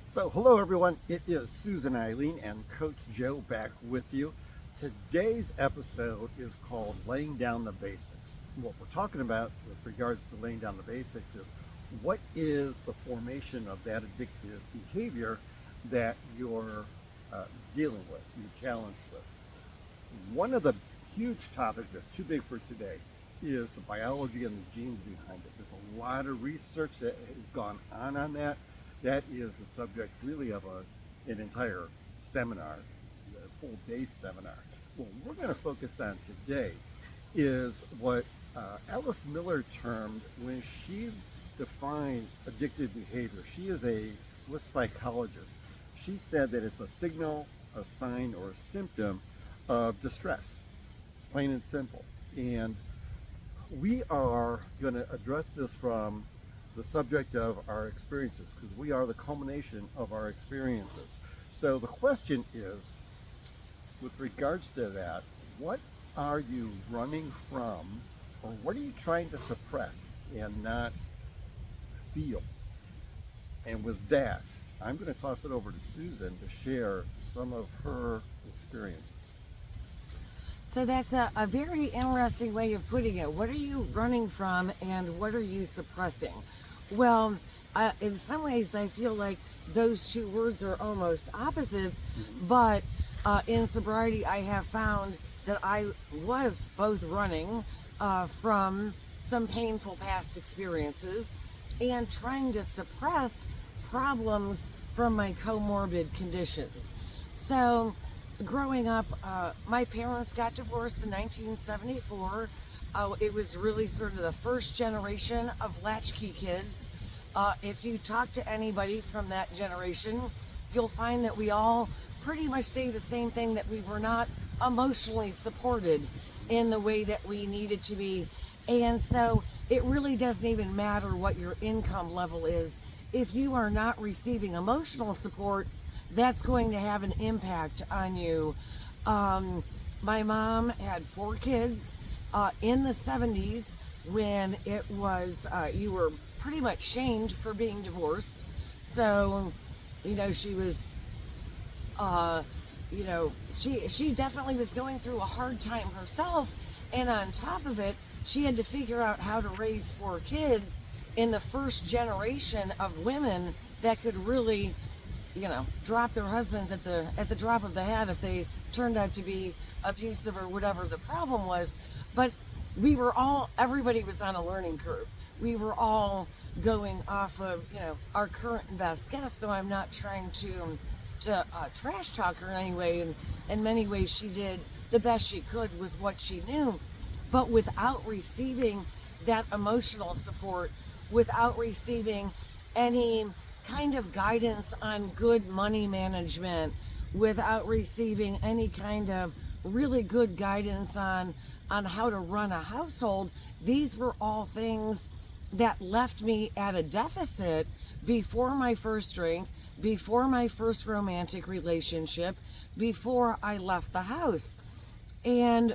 So, hello everyone. It is Susan Eileen and Coach Joe back with you. Today's episode is called Laying Down the Basics. What we're talking about with regards to laying down the basics is what is the formation of that addictive behavior that you're dealing with, you're challenged with. One of the huge topics that's too big for today is the biology and the genes behind it. There's a lot of research that has gone on that. That is the subject really of an entire seminar, a full day seminar. What we're going to focus on today is what Alice Miller termed when she defined addictive behavior. She is a Swiss psychologist. She said that it's a signal, a sign, or a symptom of distress, plain and simple. And we are going to address this from the subject of our experiences, because we are the culmination of our experiences. So the question is, with regards to that, what are you running from, or what are you trying to suppress and not feel? And with that, I'm going to toss it over to Susan to share some of her experiences. So that's a very interesting way of putting it. What are you running from and what are you suppressing? Well, in some ways, I feel like those two words are almost opposites, but in sobriety, I have found that I was both running from some painful past experiences and trying to suppress problems from my comorbid conditions. So, growing up, my parents got divorced in 1974. It was really sort of the first generation of latchkey kids. If you talk to anybody from that generation, you'll find that we all pretty much say the same thing, that we were not emotionally supported in the way that we needed to be. And so it really doesn't even matter what your income level is. If you are not receiving emotional support, that's going to have an impact on you. My mom had 4 kids in the 70s when it was, you were pretty much shamed for being divorced. So, she was, she definitely was going through a hard time herself. And on top of it, she had to figure out how to raise 4 kids in the first generation of women that could really drop their husbands at the drop of the hat if they turned out to be abusive or whatever the problem was. But everybody was on a learning curve. We were all going off of, our current and best guess. So I'm not trying to trash talk her in any way. And in many ways, she did the best she could with what she knew. But without receiving that emotional support, without receiving any kind of guidance on good money management, without receiving any kind of really good guidance on how to run a household, these were all things that left me at a deficit before my first drink, before my first romantic relationship, before I left the house. And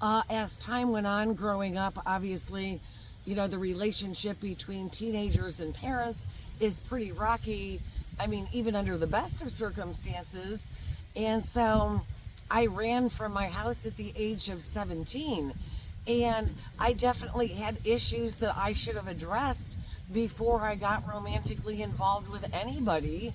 as time went on growing up, obviously, the relationship between teenagers and parents is pretty rocky. I mean, even under the best of circumstances. And so I ran from my house at the age of 17. And I definitely had issues that I should have addressed before I got romantically involved with anybody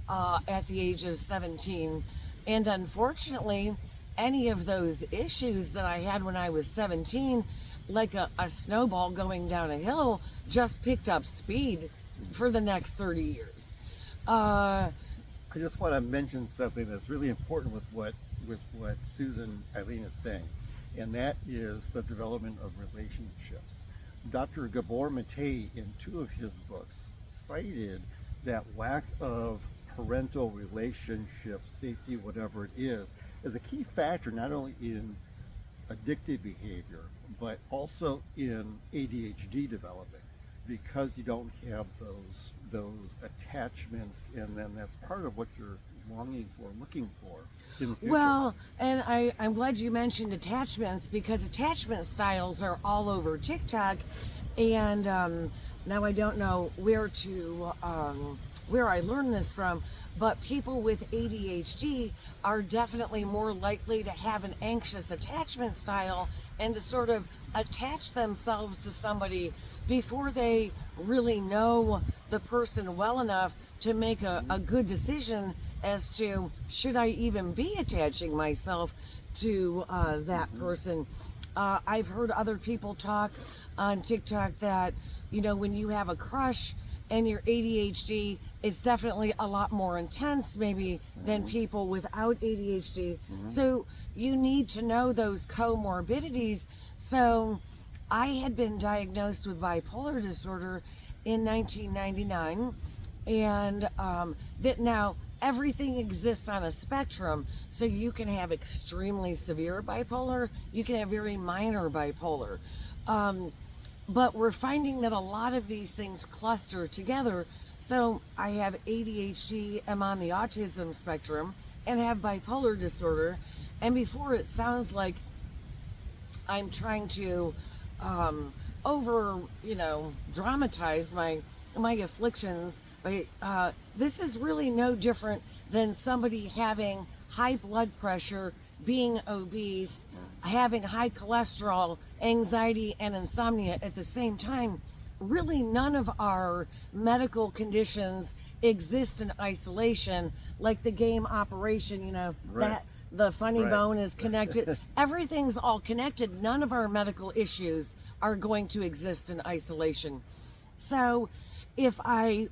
at the age of 17. And unfortunately, any of those issues that I had when I was 17, like a snowball going down a hill, just picked up speed for the next 30 years. I just want to mention something that's really important with what Susan Eileen is saying, and that is the development of relationships. Dr. Gabor Mate, in 2 of his books, cited that lack of parental relationship, safety, whatever it is a key factor not only in addictive behavior, but also in ADHD development, because you don't have those attachments, and then that's part of what you're longing for, looking for in the future? Well, and I'm glad you mentioned attachments, because attachment styles are all over TikTok, and now I don't know where I learned this from, but people with ADHD are definitely more likely to have an anxious attachment style and to sort of attach themselves to somebody before they really know the person well enough to make a good decision as to should I even be attaching myself to that person. I've heard other people talk on TikTok that, you know, when you have a crush and your ADHD, it's definitely a lot more intense maybe than people without ADHD. So you need to know those comorbidities. So I had been diagnosed with bipolar disorder in 1999, and that now everything exists on a spectrum. So you can have extremely severe bipolar, you can have very minor bipolar. But we're finding that a lot of these things cluster together. So I have ADHD, am on the autism spectrum, and have bipolar disorder. And before it sounds like I'm trying to dramatize my afflictions, but this is really no different than somebody having high blood pressure, being obese, having high cholesterol, anxiety, and insomnia at the same time. Really, none of our medical conditions exist in isolation, like the game Operation, Right. that the funny Right. bone is connected. Everything's all connected. None of our medical issues are going to exist in isolation. So if I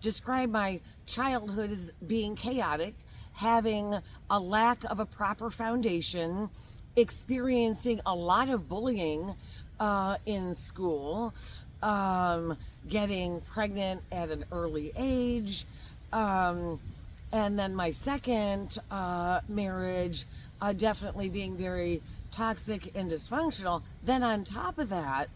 describe my childhood as being chaotic, having a lack of a proper foundation, experiencing a lot of bullying in school, getting pregnant at an early age, and then my second marriage definitely being very toxic and dysfunctional. Then on top of that,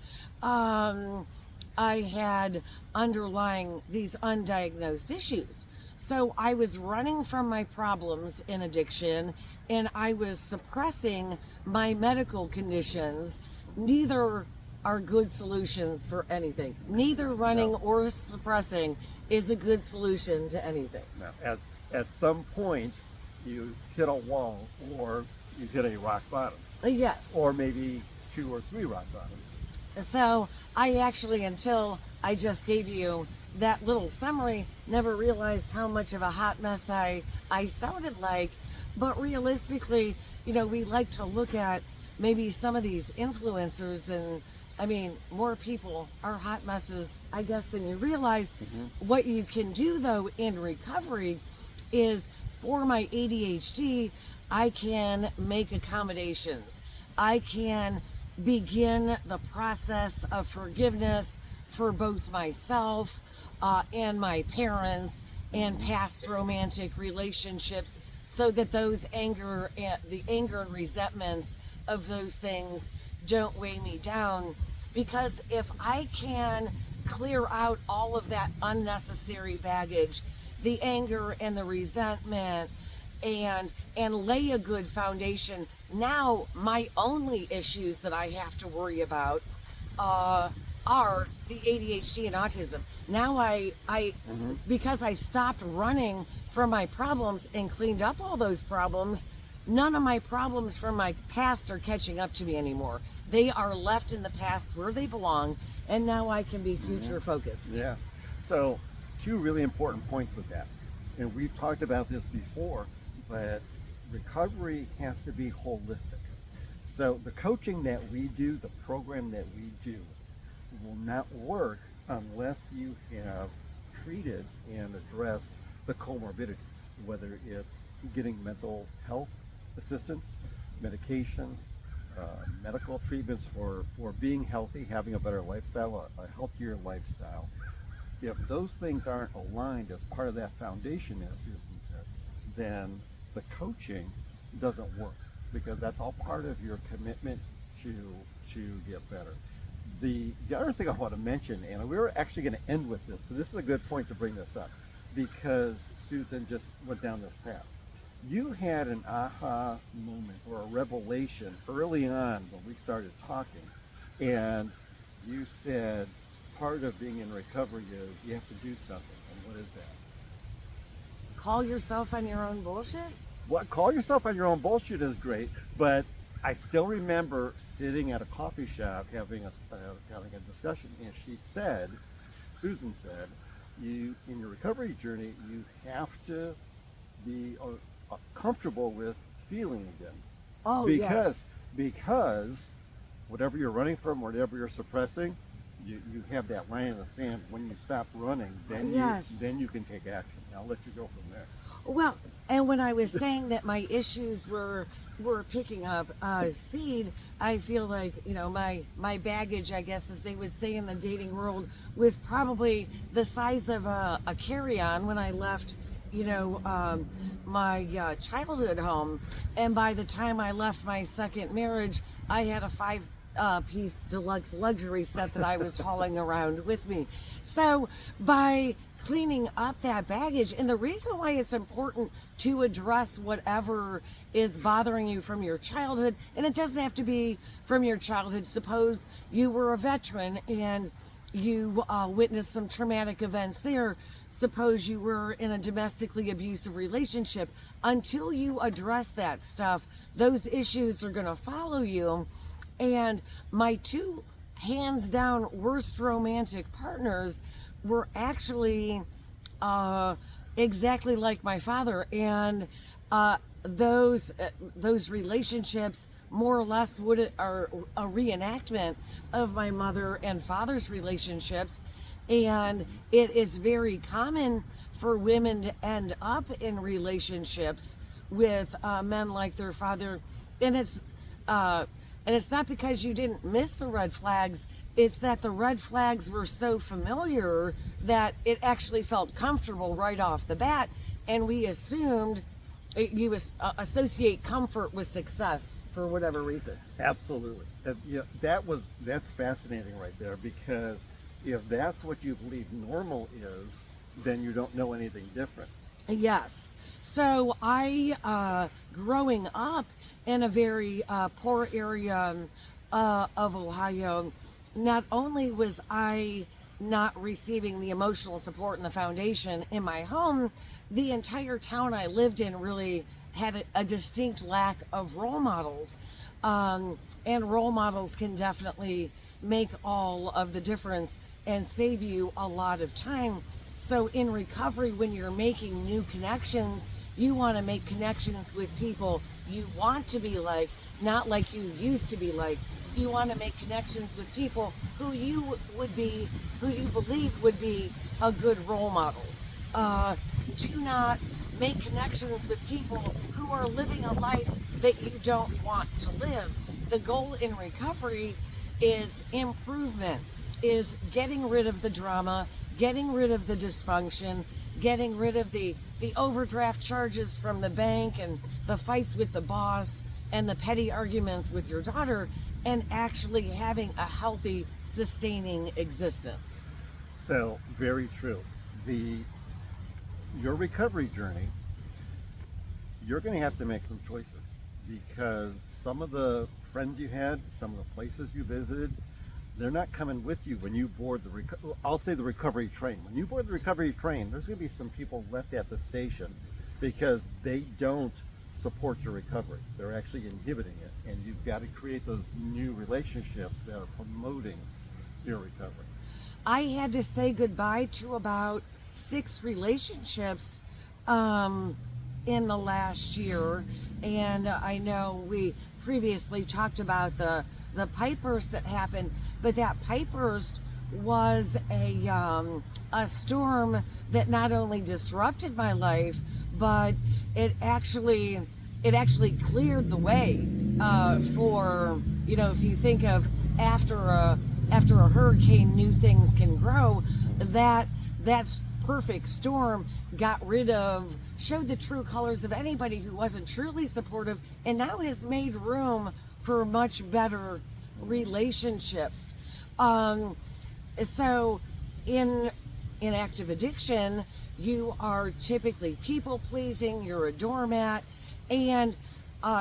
I had underlying these undiagnosed issues. So I was running from my problems in addiction, and I was suppressing my medical conditions. Neither are good solutions for anything. Neither running or suppressing is a good solution to anything. Now, at some point, you hit a wall, or you hit a rock bottom, Yes. or maybe 2 or 3 rock bottoms. So I actually, until I just gave you that little summary, never realized how much of a hot mess I sounded like. But realistically, we like to look at maybe some of these influencers, and I mean, more people are hot messes, I guess, than you realize. What you can do though in recovery is, for my ADHD, I can make accommodations. I can begin the process of forgiveness for both myself and my parents and past romantic relationships, so that those the anger and resentments of those things don't weigh me down. Because if I can clear out all of that unnecessary baggage, the anger and the resentment, and lay a good foundation, now my only issues that I have to worry about are the ADHD and autism. Now I because I stopped running from my problems and cleaned up all those problems, none of my problems from my past are catching up to me anymore. They are left in the past where they belong, and now I can be future focused. Yeah. So, 2 really important points with that. And we've talked about this before, but recovery has to be holistic. So the coaching that we do, the program that we do, will not work unless you have treated and addressed the comorbidities, whether it's getting mental health assistance, medications, medical treatments for being healthy, having a better lifestyle, a healthier lifestyle. If those things aren't aligned as part of that foundation, as Susan said, then the coaching doesn't work, because that's all part of your commitment to get better. The other thing I want to mention, and we were actually going to end with this, but this is a good point to bring this up. because Susan just went down this path. You had an aha moment or a revelation early on when we started talking, and you said part of being in recovery is you have to do something. And what is that? Call yourself on your own bullshit? What, call yourself on your own bullshit is great, but I still remember sitting at a coffee shop having a discussion, and she said, Susan said, you in your recovery journey, you have to be comfortable with feeling again. Oh, because yes. because whatever you're running from, whatever you're suppressing, you have that line in the sand. When you stop running, then Yes. you can take action. I'll let you go from there. Well, and when I was saying that my issues were picking up speed, I feel like, you know, my baggage, I guess, as they would say in the dating world, was probably the size of a carry-on when I left, you know, my childhood home. And by the time I left my second marriage, I had a five-piece deluxe luxury set that I was hauling around with me. So by cleaning up that baggage, and the reason why it's important to address whatever is bothering you from your childhood, and it doesn't have to be from your childhood. Suppose you were a veteran and you witnessed some traumatic events there. Suppose you were in a domestically abusive relationship. Until you address that stuff, those issues are going to follow you. And my two hands down worst romantic partners were actually exactly like my father, and those relationships more or less are a reenactment of my mother and father's relationships. And it is very common for women to end up in relationships with men like their father, and it's not because you didn't miss the red flags. It's that the red flags were so familiar that it actually felt comfortable right off the bat, and we assumed you associate comfort with success for whatever reason. Absolutely. Yeah, that's fascinating right there, because if that's what you believe normal is, then you don't know anything different. Yes. So I, growing up in a very poor area of Ohio, not only was I not receiving the emotional support and the foundation in my home, the entire town I lived in really had a distinct lack of role models. And role models can definitely make all of the difference and save you a lot of time. So in recovery, when you're making new connections, you want to make connections with people you want to be like, not like you used to be like. You want to make connections with people who you believe would be a good role model. Do not make connections with people who are living a life that you don't want to live. The goal in recovery is improvement, is getting rid of the drama, getting rid of the dysfunction, getting rid of the overdraft charges from the bank and the fights with the boss and the petty arguments with your daughter, and actually having a healthy, sustaining existence. So, very true. Your recovery journey, you're going to have to make some choices, because some of the friends you had, some of the places you visited, they're not coming with you when you board the recovery train. When you board the recovery train, there's going to be some people left at the station because they don't support your recovery. They're actually inhibiting it, and you've got to create those new relationships that are promoting your recovery. I had to say goodbye to about 6 relationships in the last year, and I know we previously talked about the pipe burst that happened, but that pipe burst was a storm that not only disrupted my life, but it actually cleared the way for, you know, if you think of after a hurricane, new things can grow. That's perfect storm showed the true colors of anybody who wasn't truly supportive, and now has made room for much better relationships. So in active addiction, You are typically people pleasing, you're a doormat. And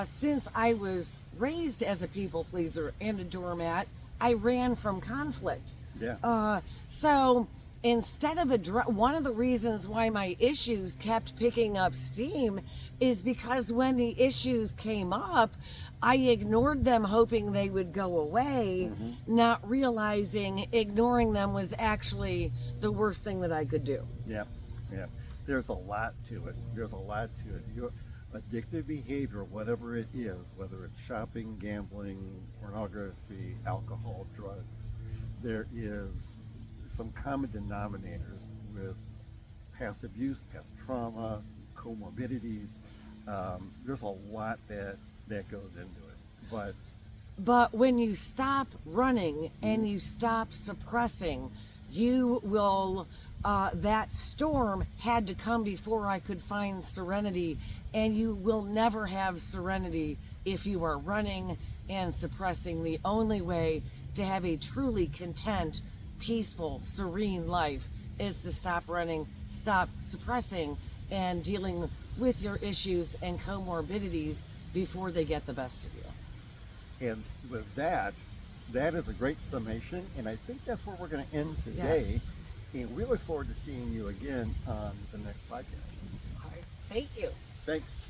since I was raised as a people pleaser and a doormat, I ran from conflict. Yeah. So instead of one of the reasons why my issues kept picking up steam is because when the issues came up, I ignored them hoping they would go away, not realizing ignoring them was actually the worst thing that I could do. Yeah, yeah. There's a lot to it. There's a lot to it. Your addictive behavior, whatever it is, whether it's shopping, gambling, pornography, alcohol, drugs, there is some common denominators with past abuse, past trauma, comorbidities. There's a lot that goes into it. But when you stop running and you stop suppressing, you will, that storm had to come before I could find serenity. And you will never have serenity if you are running and suppressing. The only way to have a truly content, peaceful, serene life is to stop running, stop suppressing, and dealing with your issues and comorbidities before they get the best of you. And with that, that is a great summation, and I think that's where we're going to end today. Yes. And we look forward to seeing you again on the next podcast. All right. Thank you. Thanks.